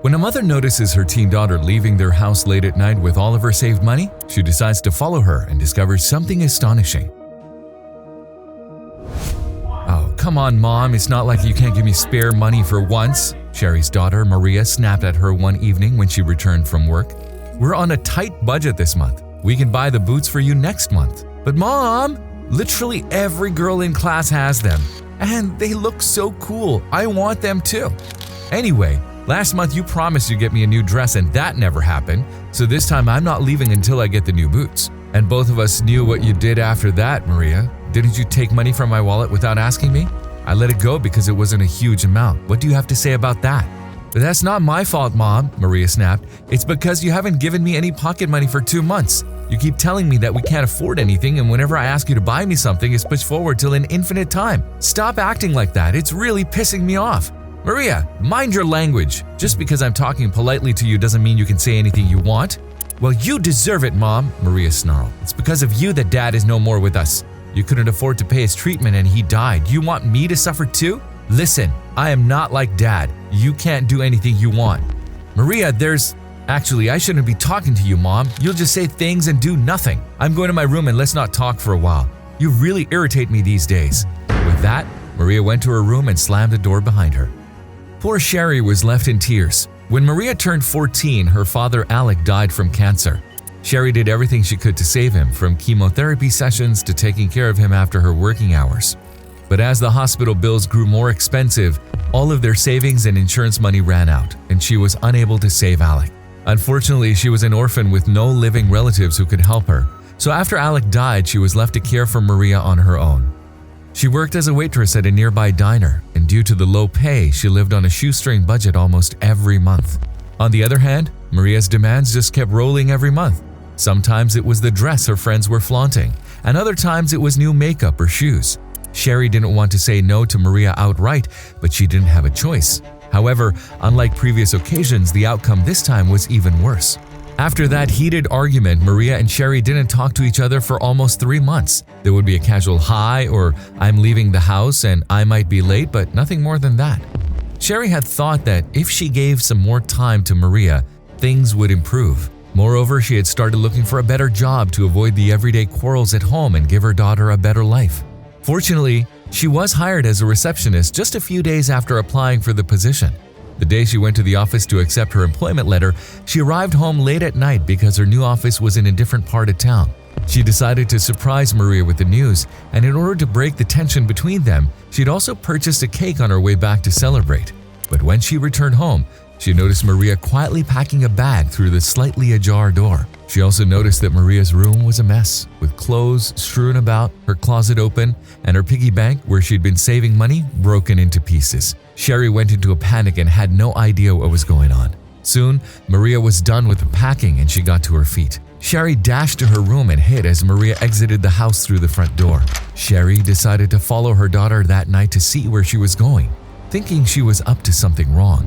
When a mother notices her teen daughter leaving their house late at night with all of her saved money, she decides to follow her and discovers something astonishing. "Oh, come on, Mom, it's not like you can't give me spare money for once," Sherry's daughter, Maria, snapped at her one evening when she returned from work. "We're on a tight budget this month. We can buy the boots for you next month." "But Mom, literally every girl in class has them, and they look so cool. I want them too. Anyway, last month you promised you'd get me a new dress and that never happened, so this time I'm not leaving until I get the new boots. And both of us knew what you did after that, Maria. Didn't you take money from my wallet without asking me? I let it go because it wasn't a huge amount. What do you have to say about that?" "But that's not my fault, Mom," Maria snapped. "It's because you haven't given me any pocket money for 2 months. You keep telling me that we can't afford anything, and whenever I ask you to buy me something, it's pushed forward till an infinite time. Stop acting like that. It's really pissing me off." "Maria, mind your language. Just because I'm talking politely to you doesn't mean you can say anything you want." "Well, you deserve it, Mom," Maria snarled. "It's because of you that Dad is no more with us. You couldn't afford to pay his treatment and he died. You want me to suffer too? Listen, I am not like Dad. You can't do anything you want." "Maria, Actually, I shouldn't be talking to you, Mom. You'll just say things and do nothing. I'm going to my room and let's not talk for a while. You really irritate me these days." With that, Maria went to her room and slammed the door behind her. Poor Sherry was left in tears. When Maria turned 14, her father Alec died from cancer. Sherry did everything she could to save him, from chemotherapy sessions to taking care of him after her working hours. But as the hospital bills grew more expensive, all of their savings and insurance money ran out, and she was unable to save Alec. Unfortunately, she was an orphan with no living relatives who could help her, so after Alec died, she was left to care for Maria on her own. She worked as a waitress at a nearby diner, and due to the low pay, she lived on a shoestring budget almost every month. On the other hand, Maria's demands just kept rolling every month. Sometimes it was the dress her friends were flaunting, and other times it was new makeup or shoes. Sherry didn't want to say no to Maria outright, but she didn't have a choice. However, unlike previous occasions, the outcome this time was even worse. After that heated argument, Maria and Sherry didn't talk to each other for almost 3 months. There would be a casual hi or "I'm leaving the house and I might be late," but nothing more than that. Sherry had thought that if she gave some more time to Maria, things would improve. Moreover, she had started looking for a better job to avoid the everyday quarrels at home and give her daughter a better life. Fortunately, she was hired as a receptionist just a few days after applying for the position. The day she went to the office to accept her employment letter, she arrived home late at night because her new office was in a different part of town. She decided to surprise Maria with the news, and in order to break the tension between them, she'd also purchased a cake on her way back to celebrate. But when she returned home, she noticed Maria quietly packing a bag through the slightly ajar door. She also noticed that Maria's room was a mess, with clothes strewn about, her closet open, and her piggy bank, where she'd been saving money, broken into pieces. Sherry went into a panic and had no idea what was going on. Soon, Maria was done with the packing and she got to her feet. Sherry dashed to her room and hid as Maria exited the house through the front door. Sherry decided to follow her daughter that night to see where she was going, thinking she was up to something wrong.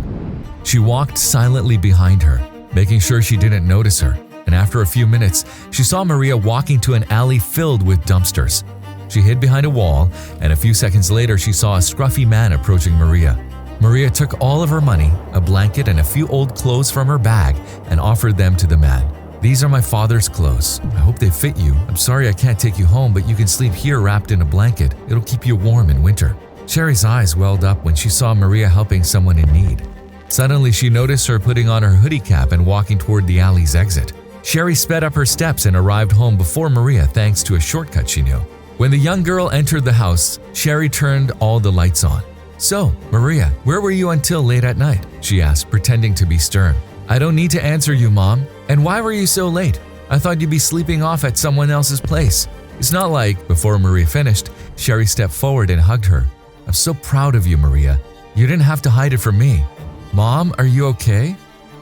She walked silently behind her, making sure she didn't notice her, and after a few minutes, she saw Maria walking to an alley filled with dumpsters. She hid behind a wall, and a few seconds later, she saw a scruffy man approaching Maria. Maria took all of her money, a blanket, and a few old clothes from her bag and offered them to the man. "These are my father's clothes. I hope they fit you. I'm sorry I can't take you home, but you can sleep here wrapped in a blanket. It'll keep you warm in winter." Sherry's eyes welled up when she saw Maria helping someone in need. Suddenly, she noticed her putting on her hoodie cap and walking toward the alley's exit. Sherry sped up her steps and arrived home before Maria thanks to a shortcut she knew. When the young girl entered the house, Sherry turned all the lights on. "So, Maria, where were you until late at night?" she asked, pretending to be stern. "I don't need to answer you, Mom. And why were you so late? I thought you'd be sleeping off at someone else's place. It's not like..." Before Maria finished, Sherry stepped forward and hugged her. "I'm so proud of you, Maria. You didn't have to hide it from me." "Mom, are you okay?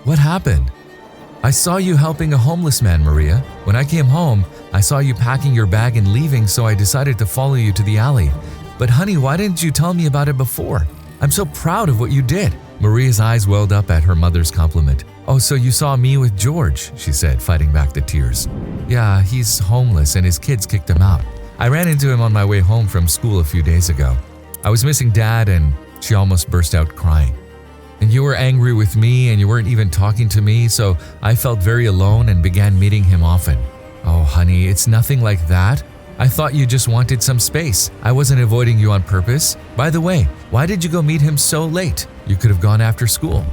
What happened?" "I saw you helping a homeless man, Maria. When I came home, I saw you packing your bag and leaving, so I decided to follow you to the alley. But honey, why didn't you tell me about it before? I'm so proud of what you did." Maria's eyes welled up at her mother's compliment. "Oh, so you saw me with George," she said, fighting back the tears. "Yeah, he's homeless and his kids kicked him out. I ran into him on my way home from school a few days ago. I was missing Dad," and she almost burst out crying. And you were angry with me and you weren't even talking to me, so I felt very alone and began meeting him often. Oh, honey, it's nothing like that. I thought you just wanted some space. I wasn't avoiding you on purpose. By the way, why did you go meet him so late? You could have gone after school.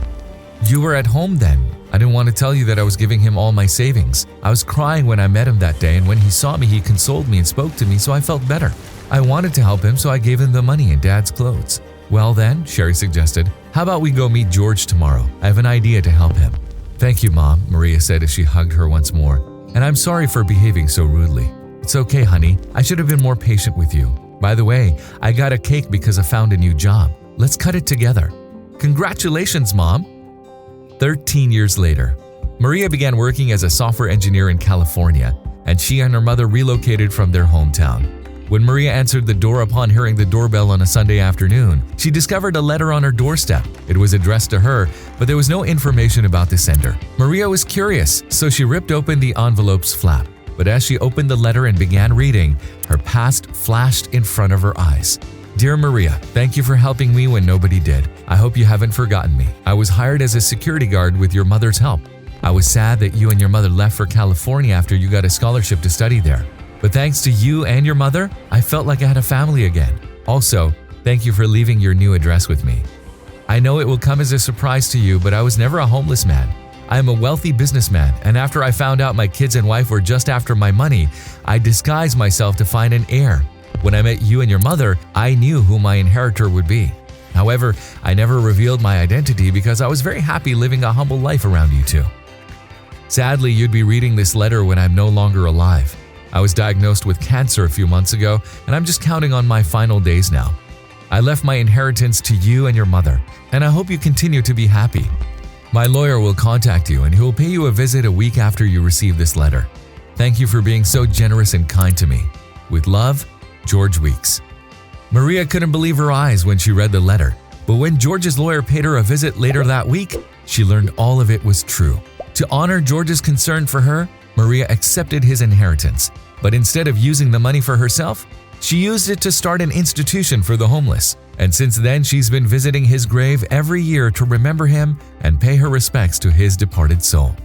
You were at home then. I didn't want to tell you that I was giving him all my savings. I was crying when I met him that day, and when he saw me, he consoled me and spoke to me, so I felt better. I wanted to help him, so I gave him the money and Dad's clothes. Well then, Sherry suggested, how about we go meet George tomorrow? I have an idea to help him. Thank you, Mom, Maria said as she hugged her once more. And I'm sorry for behaving so rudely. It's okay, honey. I should have been more patient with you. By the way, I got a cake because I found a new job. Let's cut it together. Congratulations, Mom. 13 years later, Maria began working as a software engineer in California, and she and her mother relocated from their hometown. When Maria answered the door upon hearing the doorbell on a Sunday afternoon, she discovered a letter on her doorstep. It was addressed to her, but there was no information about the sender. Maria was curious, so she ripped open the envelope's flap. But as she opened the letter and began reading, her past flashed in front of her eyes. Dear Maria, thank you for helping me when nobody did. I hope you haven't forgotten me. I was hired as a security guard with your mother's help. I was sad that you and your mother left for California after you got a scholarship to study there. But thanks to you and your mother, I felt like I had a family again. Also, thank you for leaving your new address with me. I know it will come as a surprise to you, but I was never a homeless man. I am a wealthy businessman, and after I found out my kids and wife were just after my money, I disguised myself to find an heir. When I met you and your mother, I knew who my inheritor would be. However, I never revealed my identity because I was very happy living a humble life around you two. Sadly, you'd be reading this letter when I'm no longer alive. I was diagnosed with cancer a few months ago, and I'm just counting on my final days now. I left my inheritance to you and your mother, and I hope you continue to be happy. My lawyer will contact you, and he will pay you a visit a week after you receive this letter. Thank you for being so generous and kind to me. With love, George Weeks. Maria couldn't believe her eyes when she read the letter, but when George's lawyer paid her a visit later that week, she learned all of it was true. To honor George's concern for her, Maria accepted his inheritance, but instead of using the money for herself, she used it to start an institution for the homeless. And since then, she's been visiting his grave every year to remember him and pay her respects to his departed soul.